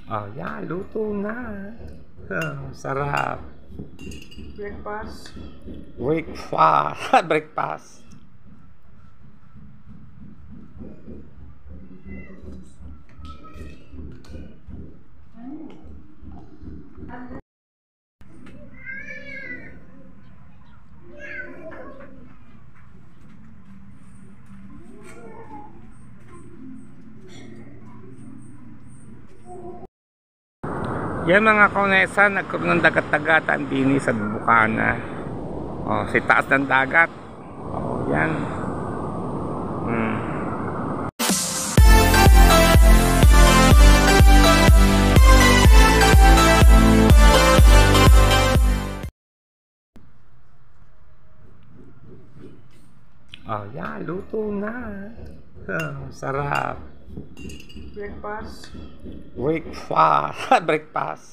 Oh, yan. Luto na. Sarap. Breakfast. Breakfast. Breakfast. Yan mga kaunesa, nagkaroon ng dagat-dagatan din sa Bukana. Oh, si taas ng dagat. Oh, yan. Oh, yan. Luto na. Sarap. Breakfast. Breakfast. Breakfast.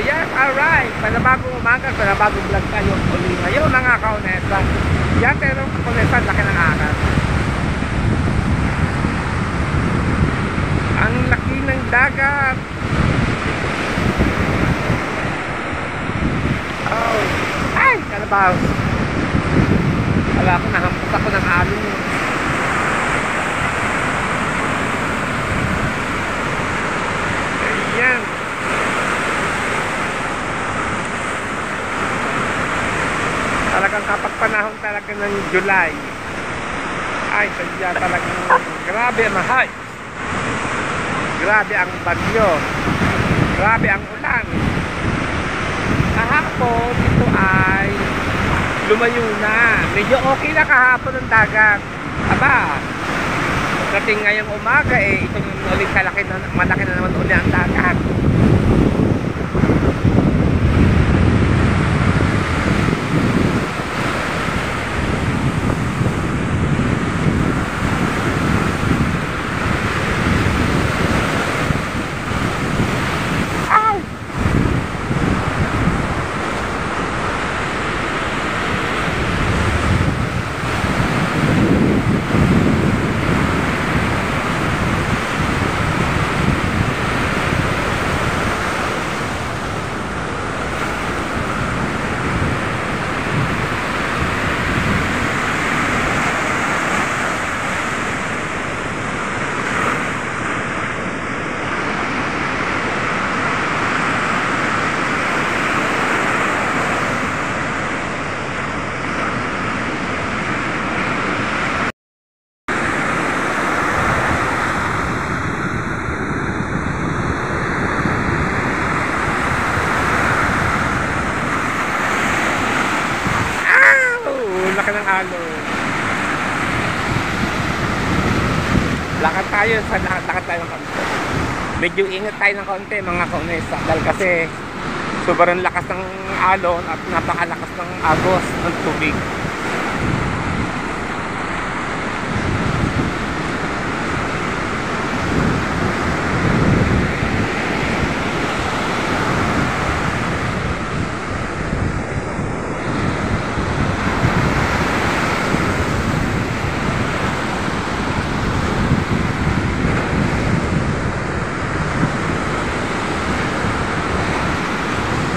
Yes, alright. Panabagong umaga, panabagong vlog tayo uli ngayon mga kaunesa. Yan, pero kaunesa, laki ng akas. Ang laki ng dagat. Oh, ay, kalabaw. Wala ako, nahampas ako ng alon. Ayan. Talagang kapag panahon talaga ng July, ay sadya talagang grabe ang mahal, grabe ang bagyo, grabe ang ulan. Kahapon ito ay lumayo na, medyo okay na kahapon ng dagat. Aba, pagdating ngayong umaga itong ulit malaki na naman ulit ang dagat. Laki ng alo. Lakad tayo ng konti. Medyo ingat tayo ng konti mga kaunesa, dahil kasi sobrang lakas ng alon at napakalakas ng agos ng tubig.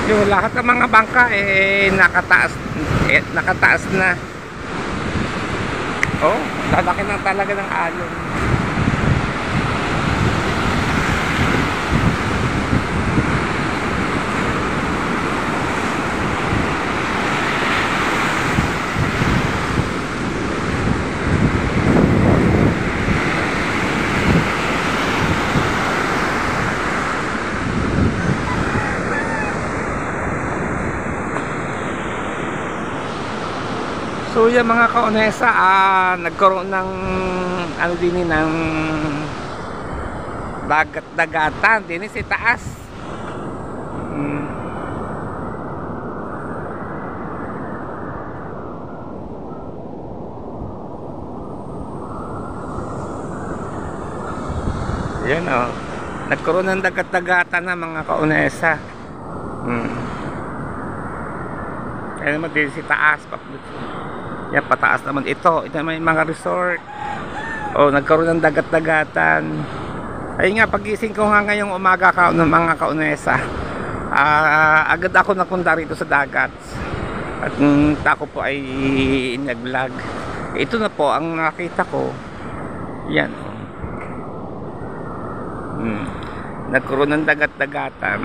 Yung lahat ng mga bangka nakataas na. Oh, lalaki na talaga ng alon. So yan mga kaunesa, nagkaroon ng ano din ng dagat-dagatan din sa taas. Yan nagkaroon ng dagat-dagatan na mga kaunesa. Kaya naman din si taas. Yan, pataas naman ito. Ito naman yung mga resort. Nagkaroon ng dagat-dagatan. Ayun nga, pagising ko nga ngayong umaga ng mga kaunesa, agad ako napunta rito sa dagat. At ako po ay nag-vlog. Ito na po ang nakita ko. Yan. Nagkaroon ng dagat-dagatan.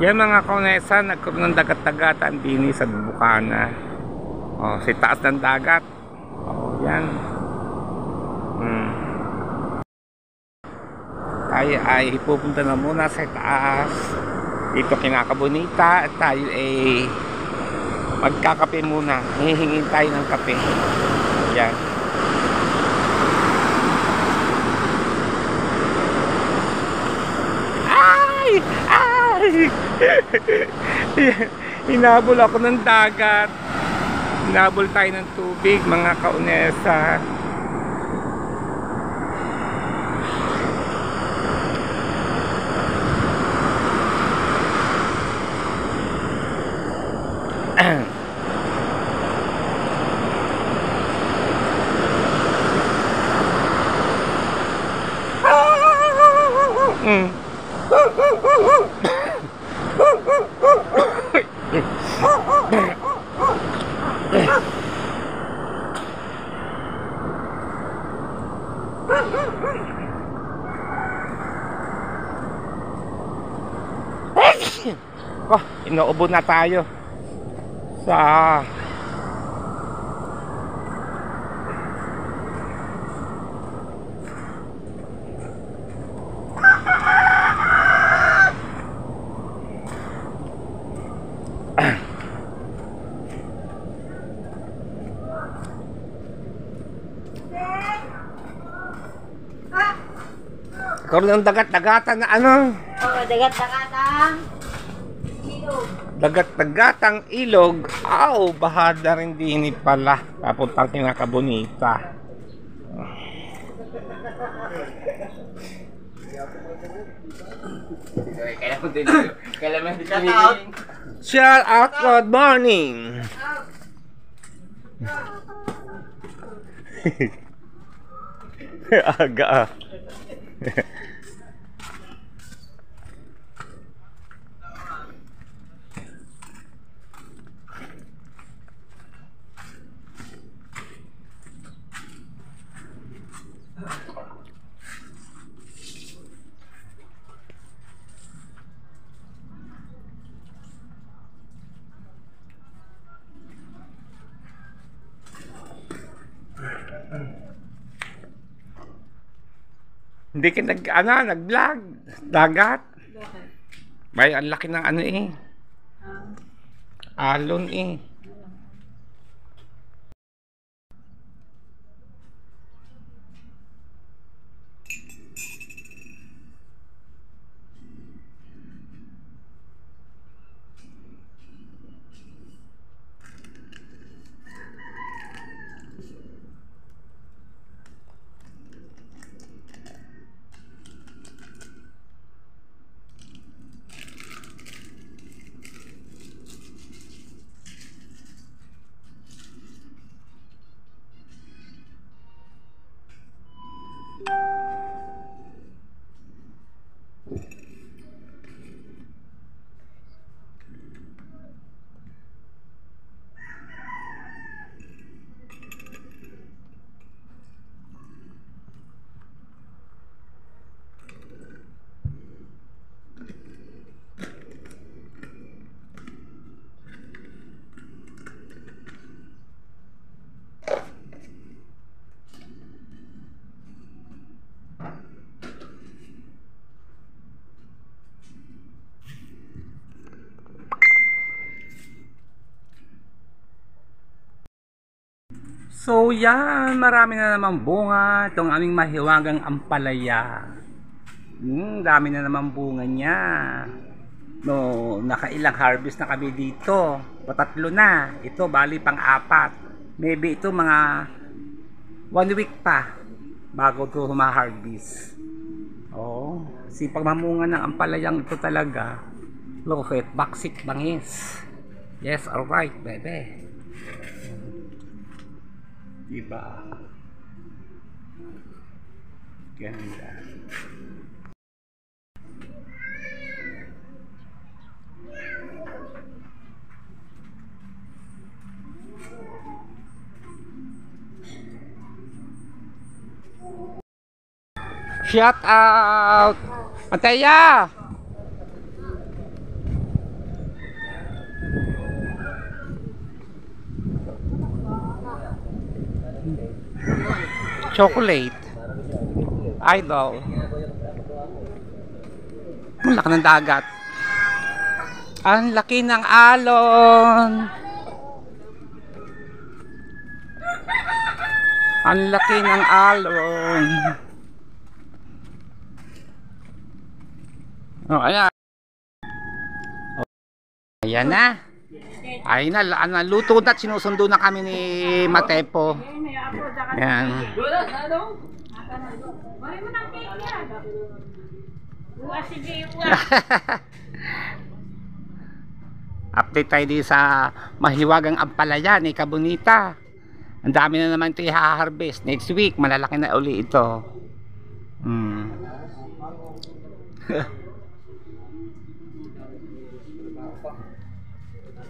Yan mga kaunesa, nagkaroon ng dagat-dagatan din sa Bukana. Si taas ng dagat. Yan. Tayo ay pupunta na muna sa taas. Dito kinakabunita. At tayo ay magkakape muna. Hihingin tayo ng kape. Yan. Hinabol ako ng dagat. Hinabol tayo ng tubig mga kaunesa. Inuubo na tayo sa karoon ng dagat-dagatan na ano? Dagat-dagatang ilog. Dagat-dagatang ilog. Bahada rin din pala. Papuntang kinakabunita. Shout out, good morning. Aga. Hindi ka nag-vlog. Dagat. May ang laki ng ano eh. Alon eh. So yan, marami na namang bunga itong aming mahiwagang ampalaya. Dami na namang bunga niya. No, nakailang harvest na kami dito. Patatlo na. Ito bali pang-apat. Maybe ito mga 1 week pa bago ito humaharvest. Oh, sipag mamunga ng ampalayang ito talaga. Look at baksik bangis. Yes, alright, bebe. Diba? Ganda. Shout out! Mataya! Chocolate. Idol. Ang laki ng dagat. Ang laki ng alon. Ang laki ng alon. Oh, ayan. Oh, ayan na. Ayun na, luto na at sinusundo na kami ni Matepo. Ayan. Update tayo din sa mahiwagang ampalaya ni Kabunita. Ang dami na naman ito i-harvest. Next week, malalaki na uli ito.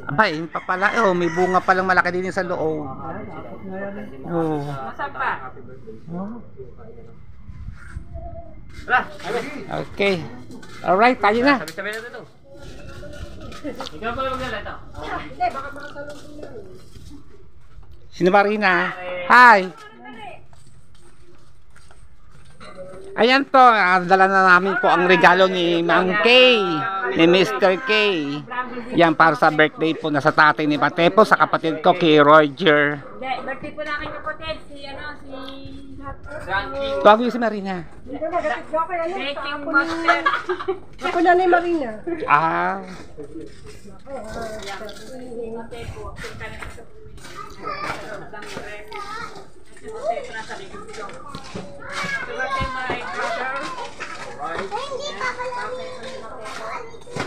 Abay, yun pa pala. Oh, may bunga palang malaki din sa loob. Oh. Okay. Alright, tayo na. Sino Marina? Hi! Ayan po, dala na namin po ang regalo ni Mang Kay, ni Mr. K. Yan para sa birthday po na sa tatay ni Matepo, sa kapatid ko kay Roger. Birthday po na aking kapatid, si Tuwag mo si Marina. Baking Master. Ako na ni Marina. Ah.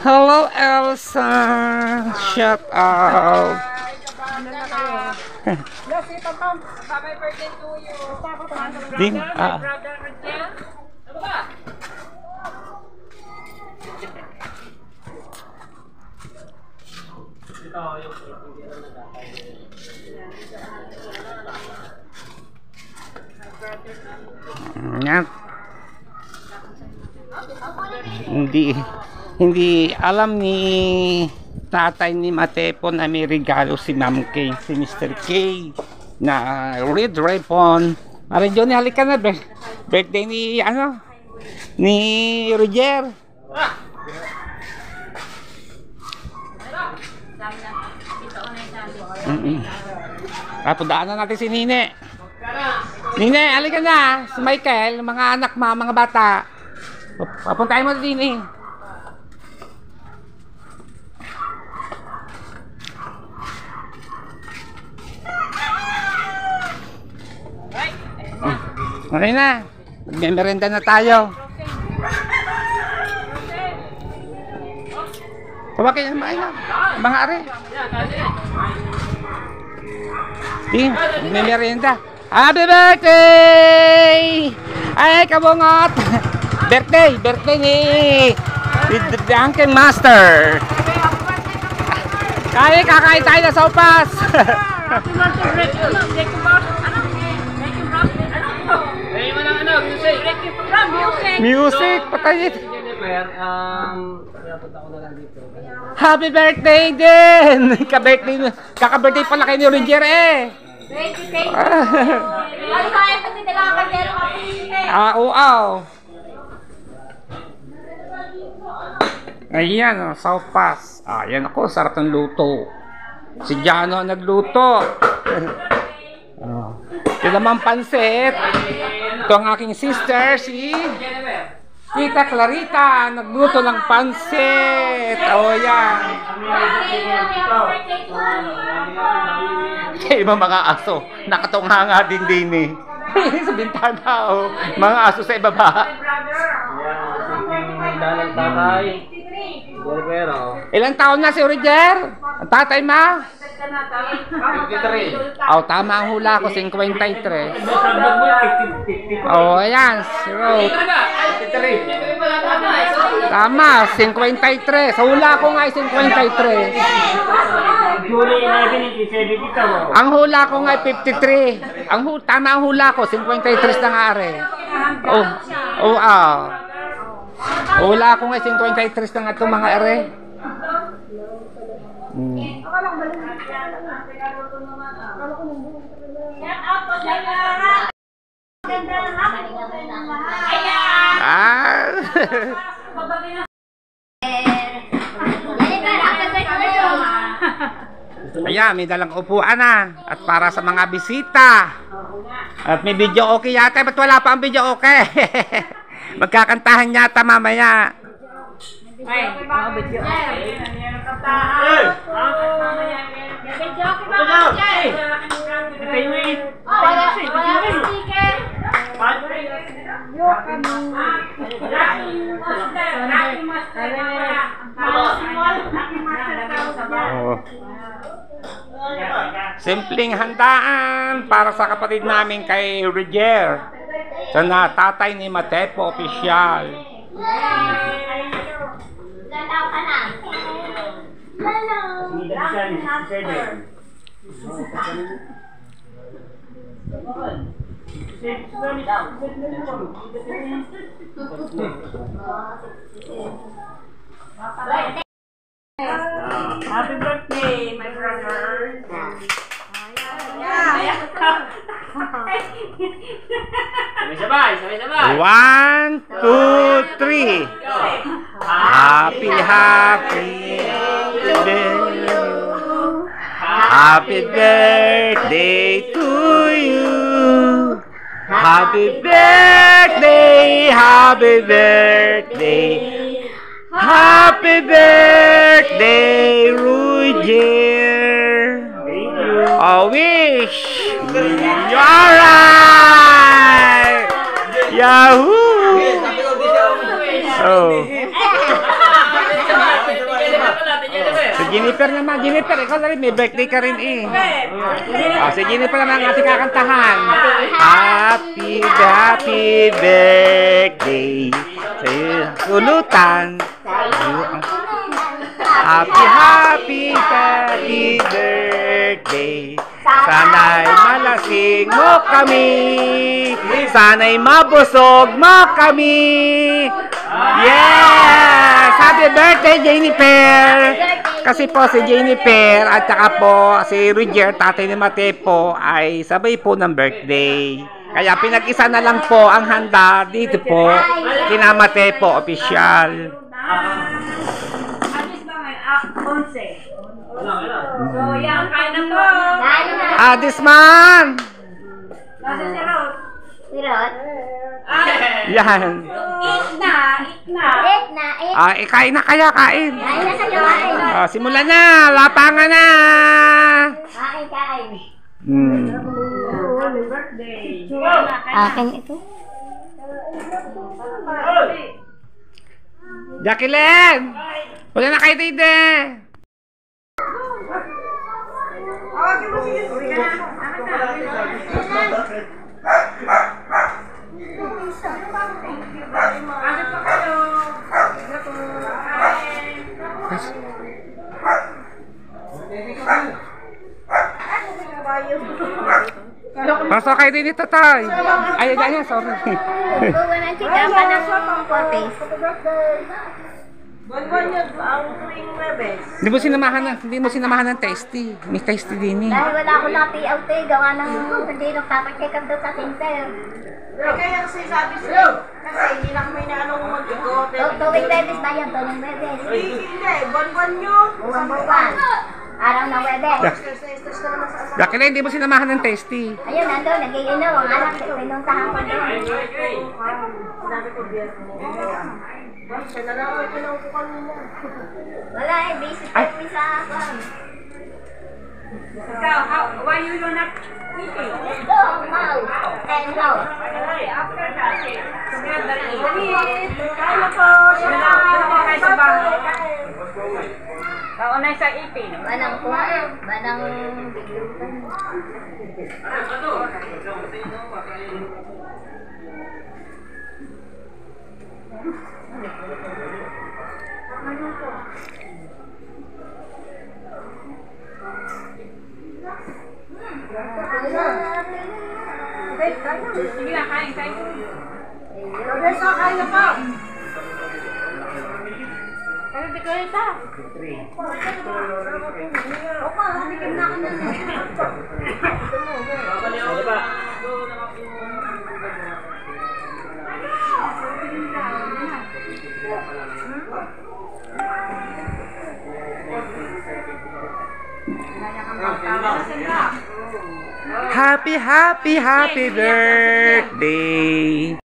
Hello Elsa. Shout out. Happy birthday to you. Din, Brother Rachel. Ano ba? Yan. Hindi alam ni tatay ni Matepo na may regalo si Ma'am K, si Mr. K na red ribbon. Marin Johnny, halika na. Birthday ni ni Roger. Daanan natin si Nine. Nine, halika na. Si Michael, mga anak mga bata. Papuntahin mo din eh. Okay na. Magmemerenda na tayo. Pabakit yan mga are. Di, magmemerenda. Happy birthday! Ay, kabungot! Birthday ni Uncle Master. Kakain tayo na sopas. Music, patay. Happy birthday din! Kaka-birthday pala kayo ni Roger eh. Thank you. Ano kaya pati nagkakagero ako Wow. Ayan, sopas. Ayan ako, sarap ng luto. Si Jano ang nagluto. Malamang pansit. Ito ang aking sister, si Tita Clarita. Nagluto ng pansit. O, yan. Kaya ibang mga aso. Nakatunganga din din eh. Sa bintana, o. Mga aso sa ibaba. Ilang taon na si Roger? Ang tatay ma? 53. Oh, tama ang hula ko, 53. Oh, ayan, si Rose. 53. Tama, 53. Sa hula ko nga ay 53. Ang hula ko nga ay 53. Tama ang hula ko, 53 na nga are. Hula ko nga 53 na nga itong mga are. Ayan, may dalang upuan na. At para sa mga bisita. At may video okay yata. Ba't wala pa ang video okay? Magkakantahan yata mamaya. Video simpleng handaan para sa kapatid namin kay Roger. Sa tatay ni Matepo Official. Happy birthday, my brother. Sabay-sabay. 1, 2, 3. Happy birthday. Happy birthday to you. Happy birthday. Happy birthday. Happy birthday, Roger. I wish. Alright. Yahoo. Oh. Si Jennifer naman, Jennifer, ikaw na rin, may birthday ka rin eh. Si Jennifer naman ang ating kakantahan. Happy birthday sa ulutan. Happy birthday. Sana'y malasing mo kami. Sana'y mabusog mo kami. Yes! Happy birthday, Jennifer! Kasi po si Jennifer at saka po si Roger, tatay ni Matepo, ay sabay po ng birthday. Kaya pinag-isa na lang po ang handa dito po kina Matepo Official. So, yan, kain na po. This man! Nasa si Rod. Si Rod? Yan. Eat na. Kain na kaya, kain. Kain na sa kain. Simulan na, lapangan na. Kain. Happy birthday. Akin ito. Jacqueline! Wala na kayo dito. Pasok kayo dito, tay. Ay, ganyan, sorry. Buwan ang chika pa ng porpes. Buwan yun, ang tuwing Webes. Hindi mo sinamahan ng tasty. May tasty din eh. Dahil wala akong napi-out eh, gawa ng hindi nagpapacheck up doon sa center. Kaya kasi sabi siya, kasi hindi na kami na anong mag-go. Tuwing Webes ba yan? Tuwing Webes. Hindi, buwan-buwan nyo. Buwan-buwan. Araw na Webes. Stress ka naman sa asawa. Daki na hindi mo sinamahan ng testy. Ayun, nandun, nagiinom. Ang anak, pinuntahan ko doon. Sinabi ko, biyas mo. Siya na lang ang pinaupukan niya. Wala eh, basic kami sa akin. Ikaw, why you do not eating? Let's go, mouth and house. After that, dali. Kaya na po. Kain sa bahay. Kaunay sa eating. Manang kumain, manang biglutan. Sige na, kain. Rodessa, kaya na po. Pero di ko ito. Opa, habikin na ka na. Happy birthday!